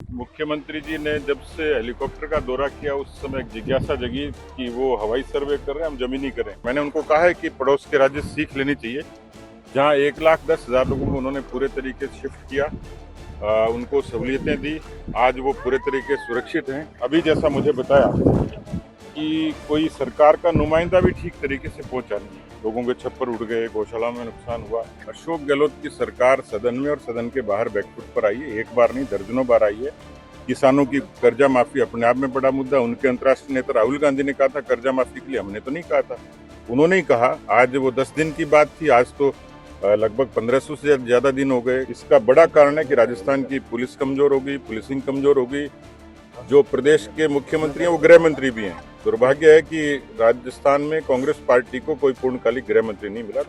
मुख्यमंत्री जी ने जब से हेलीकॉप्टर का दौरा किया उस समय एक जिज्ञासा जगी कि वो हवाई सर्वे कर रहे हैं, हम जमीनी करें। मैंने उनको कहा है कि पड़ोस के राज्य सीख लेनी चाहिए। जहां 1,10,000 लोगों को उन्होंने पूरे तरीके से शिफ्ट किया, उनको सहूलियतें दी, आज वो पूरे तरीके से सुरक्षित हैं। अभी जैसा मुझे बताया कि कोई सरकार का नुमाइंदा भी ठीक तरीके से पहुंचा नहीं है। लोगों के छप्पर उड़ गए, गौशाला में नुकसान हुआ। अशोक गहलोत की सरकार सदन में और सदन के बाहर बैकफुट पर आई है, एक बार नहीं दर्जनों बार आई है। किसानों की कर्जा माफी अपने आप में बड़ा मुद्दा। उनके अंतर्राष्ट्रीय नेता राहुल गांधी ने कहा था कर्जा माफी के लिए, हमने तो नहीं कहा था, उन्होंने ही कहा। आज वो 10 दिन की बात थी, आज तो लगभग 1500 से ज्यादा दिन हो गए। इसका बड़ा कारण है कि राजस्थान की पुलिस कमजोर हो गई, पुलिसिंग कमजोर हो गई। जो प्रदेश के मुख्यमंत्री हैं वो गृह मंत्री भी हैं। दुर्भाग्य है कि राजस्थान में कांग्रेस पार्टी को कोई पूर्णकालिक गृह मंत्री नहीं मिला।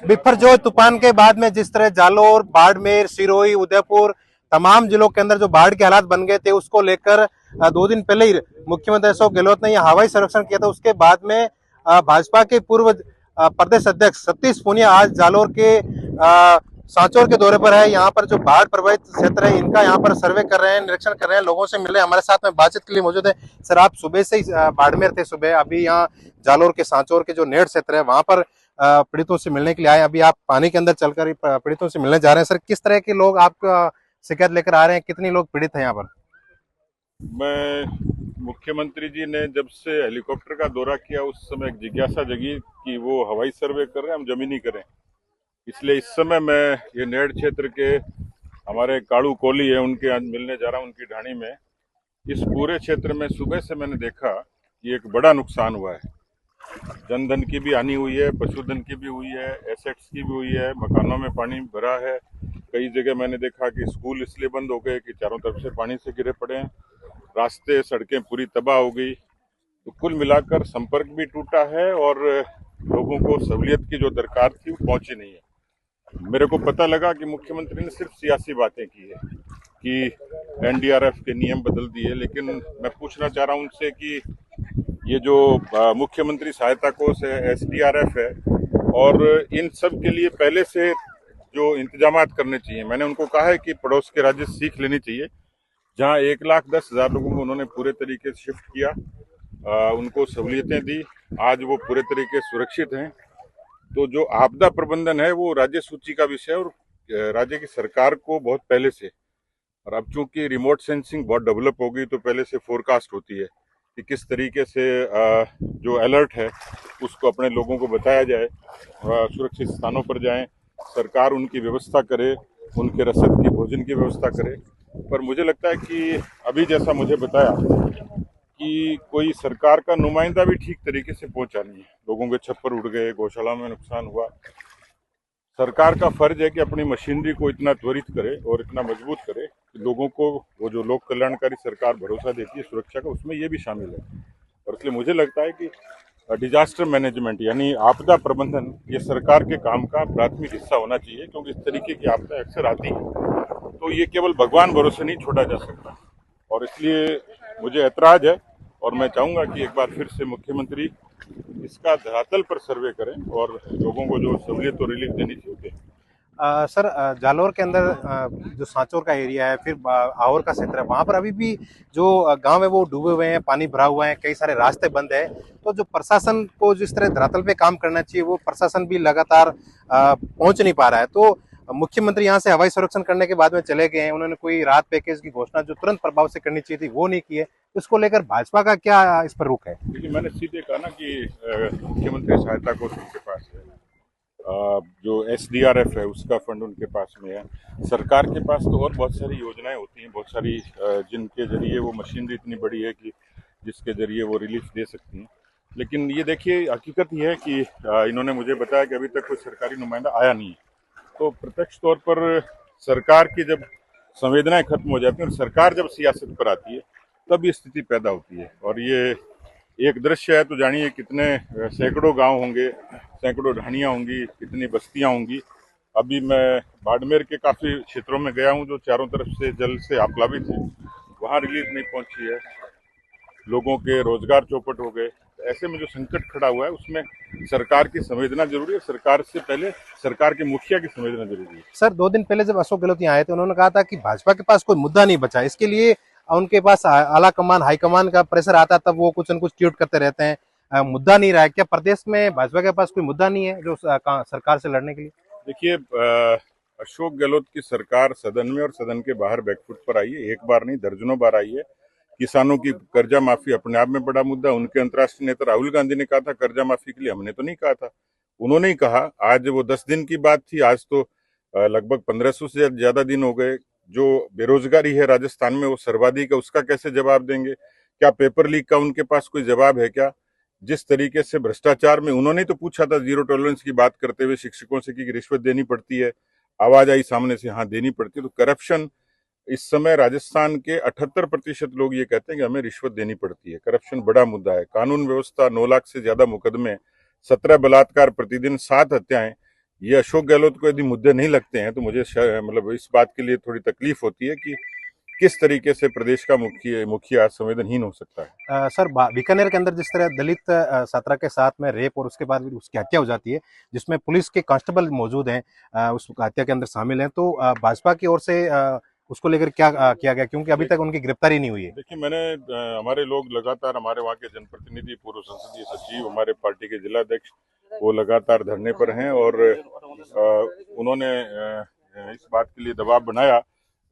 बिपरजोय तूफान के बाद में जिस तरह जालोर, बाड़मेर, सिरोही, उदयपुर तमाम जिलों के अंदर जो बाढ़ के हालात बन गए थे, उसको लेकर 2 दिन पहले ही मुख्यमंत्री अशोक गहलोत ने यह हवाई सर्वेक्षण किया था। उसके बाद में भाजपा के पूर्व प्रदेश अध्यक्ष सतीश पूनिया आज जालोर के सांचौर के दौरे पर है। यहाँ पर जो बाढ़ प्रभावित क्षेत्र है इनका यहाँ पर सर्वे कर रहे हैं, निरीक्षण कर रहे हैं, लोगों से मिल रहे हैं। हमारे साथ में बातचीत के लिए मौजूद है। सर, आप सुबह से ही बाड़मेर थे, सुबह अभी यहाँ जालोर के सांचौर के जो नेड़ क्षेत्र है वहां पर पीड़ितों से मिलने के लिए आए। अभी आप पानी के अंदर चलकर पीड़ितों से मिलने जा रहे हैं। सर, किस तरह के लोग आपका शिकायत लेकर आ रहे हैं, कितने लोग पीड़ित हैं यहाँ पर? मैं मुख्यमंत्री जी ने जब से हेलीकॉप्टर का दौरा किया उस समय एक जिज्ञासा जगी कि वो हवाई सर्वे कर रहे हैं, हम जमीनी करें। इसलिए इस समय मैं ये नेड़ क्षेत्र के हमारे काड़ू कोली है, उनके आज मिलने जा रहा हूँ, उनकी ढाणी में। इस पूरे क्षेत्र में सुबह से मैंने देखा कि एक बड़ा नुकसान हुआ है। जनधन की भी हानि हुई है, पशुधन की भी हुई है, एसेट्स की भी हुई है, मकानों में पानी भरा है। कई जगह मैंने देखा कि स्कूल इसलिए बंद हो गए कि चारों तरफ से पानी से घिरे पड़े हैं। रास्ते सड़कें पूरी तबाह हो गई। तो कुल मिलाकर संपर्क भी टूटा है और लोगों को सहूलियत की जो दरकार थी वो पहुंची नहीं है। मेरे को पता लगा कि मुख्यमंत्री ने सिर्फ सियासी बातें की है कि एनडीआरएफ के नियम बदल दिए, लेकिन मैं पूछना चाह रहा हूं उनसे कि ये जो मुख्यमंत्री सहायता कोष है, एसडीआरएफ है, और इन सब के लिए पहले से जो इंतजामात करने चाहिए। मैंने उनको कहा है कि पड़ोस के राज्य सीख लेनी चाहिए। जहां 1,10,000 लोगों को उन्होंने पूरे तरीके से शिफ्ट किया, उनको सहूलियतें दी, आज वो पूरे तरीके से सुरक्षित हैं। तो जो आपदा प्रबंधन है वो राज्य सूची का विषय है और राज्य की सरकार को बहुत पहले से, और अब चूंकि रिमोट सेंसिंग बहुत डेवलप हो गई तो पहले से फोरकास्ट होती है कि किस तरीके से जो अलर्ट है उसको अपने लोगों को बताया जाए, सुरक्षित स्थानों पर जाएं, सरकार उनकी व्यवस्था करे, उनके रसद की, भोजन की व्यवस्था करे। पर मुझे लगता है कि अभी जैसा मुझे बताया कि कोई सरकार का नुमाइंदा भी ठीक तरीके से पहुंचा नहीं है। लोगों के छप्पर उड़ गए, गौशाला में नुकसान हुआ। सरकार का फर्ज है कि अपनी मशीनरी को इतना त्वरित करे और इतना मजबूत करे कि लोगों को वो जो लोक कल्याणकारी सरकार भरोसा देती है सुरक्षा का, उसमें ये भी शामिल है। और इसलिए मुझे लगता है कि डिजास्टर मैनेजमेंट यानी आपदा प्रबंधन ये सरकार के काम का प्राथमिक हिस्सा होना चाहिए, क्योंकि इस तरीके की आपदा अक्सर आती है तो ये केवल भगवान भरोसे नहीं छोड़ा जा सकता। और इसलिए मुझे ऐतराज है और मैं चाहूंगा कि एक बार फिर से मुख्यमंत्री इसका धरातल पर सर्वे करें और लोगों को जो सहूलियत और रिलीफ देनी चाहिए। सर, जालोर के अंदर जो सांचौर का एरिया है, फिर आवर का क्षेत्र है, वहां पर अभी भी जो गांव है वो डूबे हुए हैं, पानी भरा हुआ है, कई सारे रास्ते बंद है। तो जो प्रशासन को जिस तरह धरातल पे काम करना चाहिए वो प्रशासन भी लगातार पहुंच नहीं पा रहा है। तो मुख्यमंत्री यहाँ से हवाई सर्वेक्षण करने के बाद में चले गए हैं, उन्होंने कोई राहत पैकेज की घोषणा जो तुरंत प्रभाव से करनी चाहिए थी वो नहीं की है। इसको लेकर भाजपा का क्या इस पर रुख है? देखिए, मैंने सीधे कहा ना कि मुख्यमंत्री सहायता कोष उनके पास है, जो एसडीआरएफ है उसका फंड उनके पास में है। सरकार के पास तो और बहुत सारी योजनाएं होती हैं, बहुत सारी जिनके जरिए वो मशीनरी इतनी बड़ी है कि जिसके जरिए वो रिलीफ दे सकती हैं। लेकिन ये देखिए, हकीकत ये है कि इन्होंने मुझे बताया कि अभी तक कोई सरकारी नुमाइंदा आया नहीं है। तो प्रत्यक्ष तौर पर सरकार की जब संवेदनाएं खत्म हो जाती हैं और सरकार जब सियासत पर आती है तब ये स्थिति पैदा होती है। और ये एक दृश्य है तो जानिए कितने सैकड़ों गांव होंगे, सैकड़ों ढाणियां होंगी, कितनी बस्तियां होंगी। अभी मैं बाड़मेर के काफी क्षेत्रों में गया हूं जो चारों तरफ से जल से आप्लावित है, वहां रिलीफ नहीं पहुंची है, लोगों के रोजगार चौपट हो गए। ऐसे में जो संकट खड़ा हुआ है उसमें सरकार की संवेदना जरूरी है, सरकार से पहले सरकार के मुखिया की संवेदना जरूरी है। सर 2 दिन पहले जब अशोक गहलोत यहाँ आए थे उन्होंने कहा था कि भाजपा के पास कोई मुद्दा नहीं बचा, इसके लिए उनके पास आला कमान हाईकमान का प्रेशर आता तब वो कुछ न कुछ ट्वीट करते रहते हैं। मुद्दा नहीं रहा है क्या प्रदेश में? भाजपा के पास कोई मुद्दा नहीं है जो सरकार से लड़ने के लिए? देखिए, अशोक गहलोत की सरकार सदन में और सदन के बाहर बैकफुट पर आई है, एक बार नहीं दर्जनों बार आई है। किसानों की कर्जा माफी अपने आप में बड़ा मुद्दा, उनके अंतर्राष्ट्रीय नेता राहुल गांधी ने कहा था कर्जा माफी के लिए, हमने तो नहीं कहा था, उन्होंने ही कहा। आज वो 10 दिन की बात थी, आज तो लगभग 1500 से ज्यादा दिन हो गए। जो बेरोजगारी है राजस्थान में वो सर्वाधिक है, उसका कैसे जवाब देंगे? क्या पेपर लीक का उनके पास कोई जवाब है क्या? जिस तरीके से भ्रष्टाचार में उन्होंने तो पूछा था जीरो टॉलरेंस की बात करते हुए शिक्षकों से कि रिश्वत देनी पड़ती है, आवाज आई सामने से हाँ देनी पड़ती है। तो करप्शन इस समय राजस्थान के 78% लोग ये कहते हैं कि हमें रिश्वत देनी पड़ती है। करप्शन बड़ा मुद्दा है, कानून व्यवस्था, 9 लाख से ज्यादा मुकदमे, 17 बलात्कार प्रतिदिन, 7 हत्याएं। ये अशोक गहलोत को यदि मुद्दे नहीं लगते हैं तो मुझे मतलब इस बात के लिए थोड़ी तकलीफ होती है कि किस तरीके से प्रदेश का मुखिया संवेदनहीन हो सकता है। सर बीकानेर के अंदर जिस तरह दलित छात्रा के साथ में रेप और उसके बाद उसकी हत्या हो जाती है, जिसमें पुलिस के कांस्टेबल मौजूद हैं, उस हत्या के अंदर शामिल हैं, तो भाजपा की ओर से उसको लेकर क्या किया गया, क्योंकि अभी तक उनकी गिरफ्तारी नहीं हुई है? देखिए, मैंने हमारे लोग लगातार, हमारे वहाँ के जनप्रतिनिधि, पूर्व संसदीय सचिव, हमारे पार्टी के जिलाध्यक्ष, वो लगातार धरने पर हैं और उन्होंने इस बात के लिए दबाव बनाया।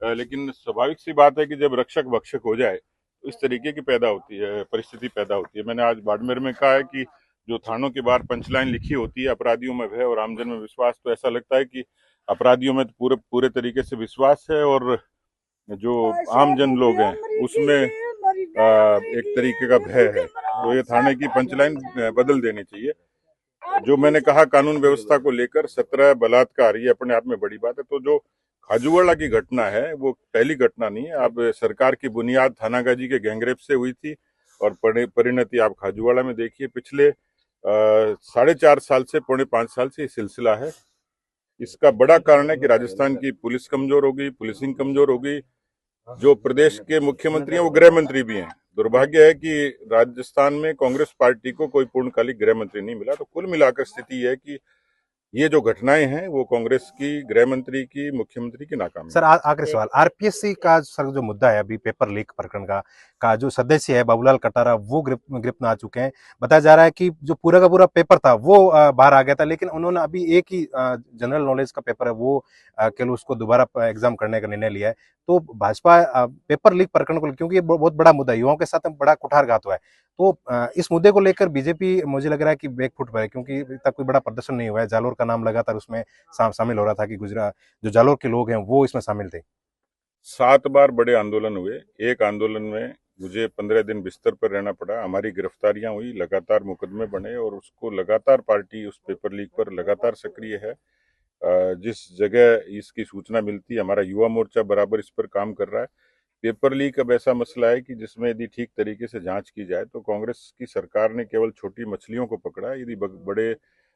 लेकिन स्वाभाविक सी बात है कि जब रक्षक भक्षक हो जाए तो इस तरीके की पैदा होती है, परिस्थिति पैदा होती है। मैंने आज बाड़मेर में कहा है कि जो थानों के बाहर पंचलाइन लिखी होती है, अपराधियों में भय और आमजन में विश्वास, तो ऐसा लगता है कि अपराधियों में तो पूरे तरीके से विश्वास है और जो आमजन लोग हैं उसमें एक तरीके का भय है। तो ये थाने की पंचलाइन बदल देनी चाहिए। जो मैंने कहा कानून व्यवस्था को लेकर 17 बलात्कार, ये अपने आप में बड़ी बात है। तो जो खाजूवाड़ा की घटना है वो पहली घटना नहीं है। अब सरकार की बुनियाद थानागाजी के गैंगरेप से हुई थी और परिणति आप खाजूवाड़ा में देखिए। पिछले 4.5 साल से 4.5 साल से ये सिलसिला है। इसका बड़ा कारण है कि राजस्थान की पुलिस कमजोर हो गई, पुलिसिंग कमजोर हो गई। जो प्रदेश के मुख्यमंत्री हैं वो गृह मंत्री भी हैं। दुर्भाग्य है कि राजस्थान में कांग्रेस पार्टी को कोई पूर्णकालिक गृह मंत्री नहीं मिला। तो कुल मिलाकर स्थिति है कि ये जो घटनाएं हैं वो कांग्रेस की, गृह मंत्री की, मुख्यमंत्री की नाकामी। सर आखिरी सवाल, आरपीएससी का सर जो मुद्दा है अभी पेपर लीक प्रकरण का जो सदस्य है बाबूलाल कटारा वो गिरफ्त में आ चुके हैं। बताया जा रहा है कि जो पूरा का पूरा पेपर था वो बाहर आ गया था, लेकिन उन्होंने अभी एक ही जनरल नॉलेज का पेपर है वो केवल उसको दोबारा एग्जाम करने का निर्णय लिया है। तो भाजपा पेपर लीक प्रकरण को, क्योंकि ये बहुत बड़ा मुद्दा है, युवाओं के साथ बड़ा कुठारघात हुआ है, तो इस मुद्दे को लेकर बीजेपी मुझे लग रहा है कि बैकफुट पर है, क्योंकि अभी तक कोई बड़ा प्रदर्शन नहीं हुआ है। जालोर का नाम लगातार उसमें शामिल हो रहा था कि गुजरात जो जालोर के लोग हैं वो इसमें शामिल थे। 7 बार बड़े आंदोलन हुए। एक आंदोलन में मुझे 15 दिन बिस्तर पर रहना पड़ा, हमारी गिरफ्तारियां हुई, लगातार मुकदमे बने और उसको लगातार पार्टी उस पेपर लीक पर लगातार सक्रिय है। जिस जगह इसकी सूचना मिलती है हमारा युवा मोर्चा बराबर इस पर काम कर रहा है। पेपर लीक अब ऐसा मसला है कि जिसमें यदि ठीक तरीके से जांच की जाए तो कांग्रेस की सरकार ने केवल छोटी मछलियों को पकड़ा है। यदि बड़े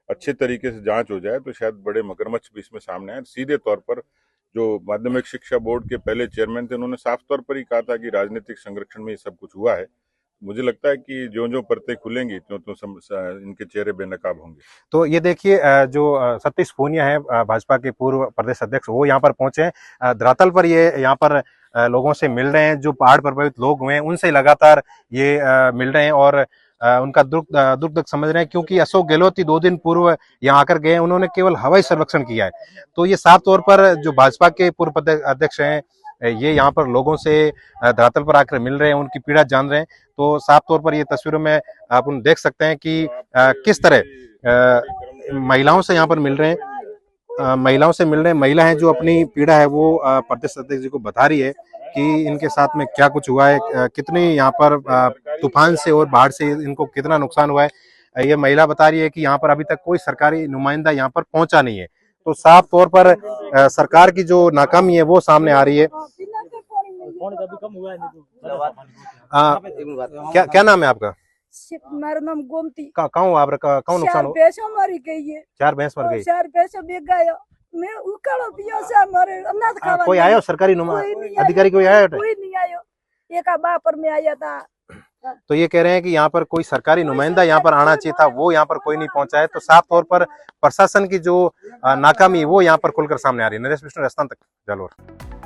अच्छे तरीके से जांच हो जाए तो शायद बड़े मगरमच्छ भी इसमें सामने आए। सीधे तौर पर जो माध्यमिक शिक्षा बोर्ड के पहले चेयरमैन थे उन्होंने साफ तौर पर ही कहा था कि राजनीतिक संरक्षण में ये सब कुछ हुआ है। मुझे लगता है कि जो परतें खुलेंगी त्यों इनके चेहरे बेनकाब होंगे। तो ये देखिए जो सतीश पूनिया है भाजपा के पूर्व प्रदेश अध्यक्ष, वो यहाँ पर पहुंचे हैं धरातल पर। ये यहाँ पर लोगों से मिल रहे हैं, जो बाढ़ प्रभावित लोग हुए हैं उनसे लगातार ये मिल रहे हैं और उनका दुख समझ रहे हैं, क्योंकि अशोक गहलोत ही 2 दिन पूर्व यहाँ आकर गए, उन्होंने केवल हवाई सर्वेक्षण किया है। तो ये साफ तौर पर जो भाजपा के पूर्व अध्यक्ष हैं ये यहाँ पर लोगों से धरातल पर आकर मिल रहे हैं, उनकी पीड़ा जान रहे हैं। तो साफ तौर पर ये तस्वीरों में आप उन देख सकते हैं कि किस तरह महिलाओं से यहाँ पर मिल रहे हैं, महिला हैं जो अपनी पीड़ा है वो प्रदेश अध्यक्ष जी को बता रही है कि इनके साथ में क्या कुछ हुआ है, कितनी यहाँ पर तूफान से और बाढ़ से इनको कितना नुकसान हुआ है। ये महिला बता रही है कि यहाँ पर अभी तक कोई सरकारी नुमाइंदा यहाँ पर पहुंचा नहीं है। तो साफ तौर पर सरकार की जो नाकामी है वो सामने आ रही है। क्या नाम है आपका? मेरा नाम गोमती। कहाँ आप नुकसान हो? भैंस मर गई है। 4 भैंस मर गई। 4 भैंस बिक गया। मैं उकड़ो पियो से मरे अनाथ खावा। कोई आया सरकारी अधिकारी कोई आया? कोई नहीं आयो। एक बापर में आया था, तो ये कह रहे हैं कि यहाँ पर कोई सरकारी नुमाइंदा यहाँ पर आना चाहिए था, वो यहाँ पर कोई नहीं पहुंचा है। तो साफ तौर पर प्रशासन की जो नाकामी वो यहाँ पर खुलकर सामने आ रही है। नरेश विष्णु, राजस्थान तक, जालोर।